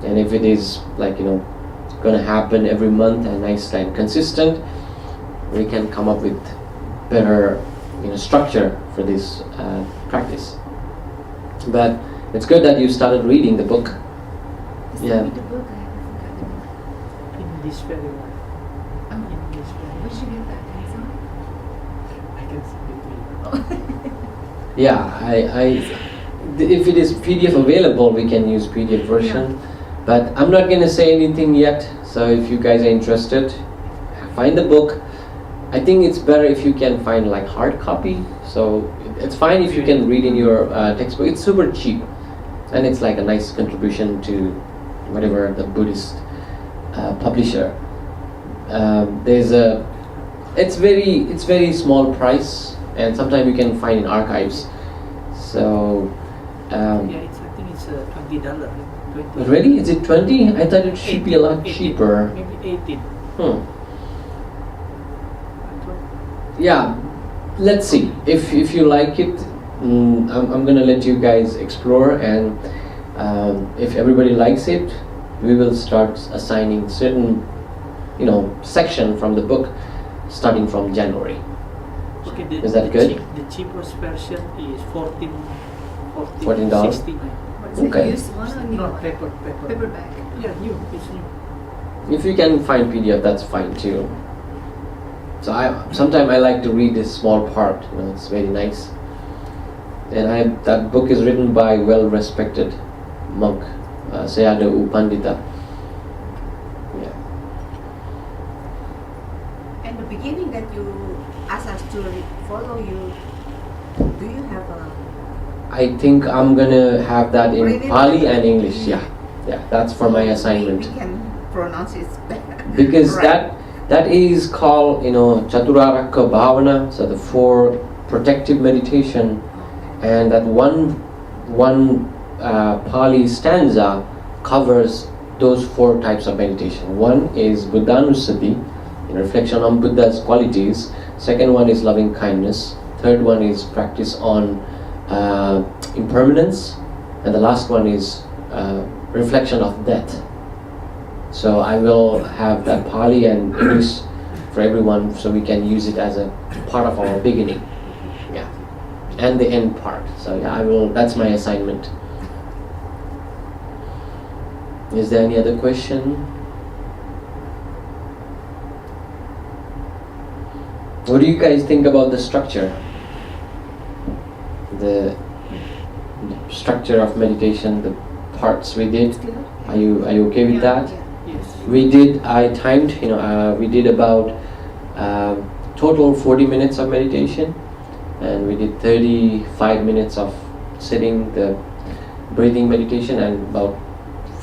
and if it is like, going to happen every month and nice and consistent, we can come up with better structure for this practice. But it's good that you started reading the book. Yeah. Read the book, I haven't got the book. In this very one. Oh, In this very where should you get that? Amazon? I can send it to you. Yeah, if it is PDF available, we can use PDF version. But I'm not going to say anything yet. So if you guys are interested, find the book. I think it's better if you can find like hard copy. So it's fine if you can read in your textbook. It's super cheap, and it's like a nice contribution to whatever the Buddhist publisher. It's very small price, and sometimes you can find in archives. So Yeah, I think it's $20. 20. really, is it 20? I thought it should be a lot 18, cheaper. Maybe 18. Yeah, let's see if you like it. I'm gonna let you guys explore, and if everybody likes it, we will start assigning certain section from the book starting from January. Okay, Is that good? The cheapest version is $14. $14? 69. What is Okay. it? Used one or new Not one? paperback. Paperback. Yeah, it's new. If you can find PDF, that's fine too. So sometimes I like to read this small part. It's very nice. And that book is written by well-respected monk, Sayadaw U Pandita. Yeah. And the beginning that you asked us to follow you, do you have a I think I'm gonna have that in Really? Pali and English. Yeah, that's for my assignment. We can pronounce it better. Because Right. that is called Chaturaraka Bhavana, so the 4 protective meditation, and that one Pali stanza covers those 4 types of meditation. One is Buddhanusati, reflection on Buddha's qualities. Second one is loving kindness. Third one is practice on impermanence, and the last one is reflection of death. So I will have that Pali and English for everyone, so we can use it as a part of our beginning, and the end part. So I will. That's my assignment. Is there any other question? What do you guys think about the structure? The structure of meditation, the parts we did. Good. Are you okay with that? Yes. We did. I timed. We did about total 40 minutes of meditation, and we did 35 minutes of sitting, the breathing meditation, and about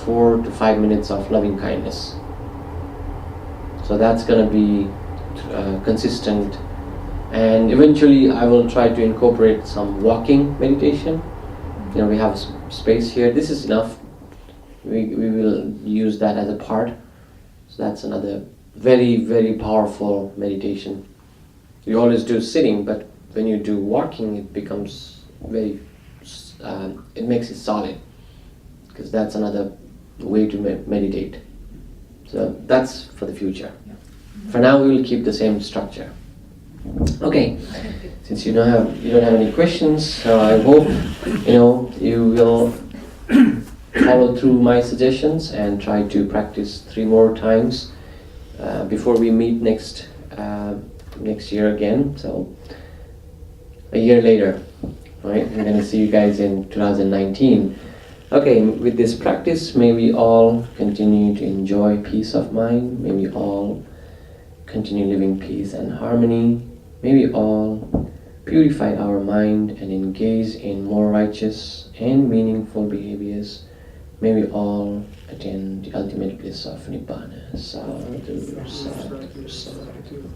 4 to 5 minutes of loving kindness. So that's gonna be consistent, and eventually I will try to incorporate some walking meditation. We have space here. This is enough. We will use that as a part. So that's another very, very powerful meditation. You always do sitting, but when you do walking, it becomes very, it makes it solid, because that's another way to meditate. So that's for the future. For now, we will keep the same structure. Okay, since you don't have any questions, I hope you will follow through my suggestions and try to practice 3 more times before we meet next year again. So a year later, right? We're going to see you guys in 2019. Okay, with this practice, may we all continue to enjoy peace of mind. May we all continue living peace and harmony. May we all purify our mind and engage in more righteous and meaningful behaviors. May we all attain the ultimate bliss of Nibbana. Sadhu, sadhu, sadhu.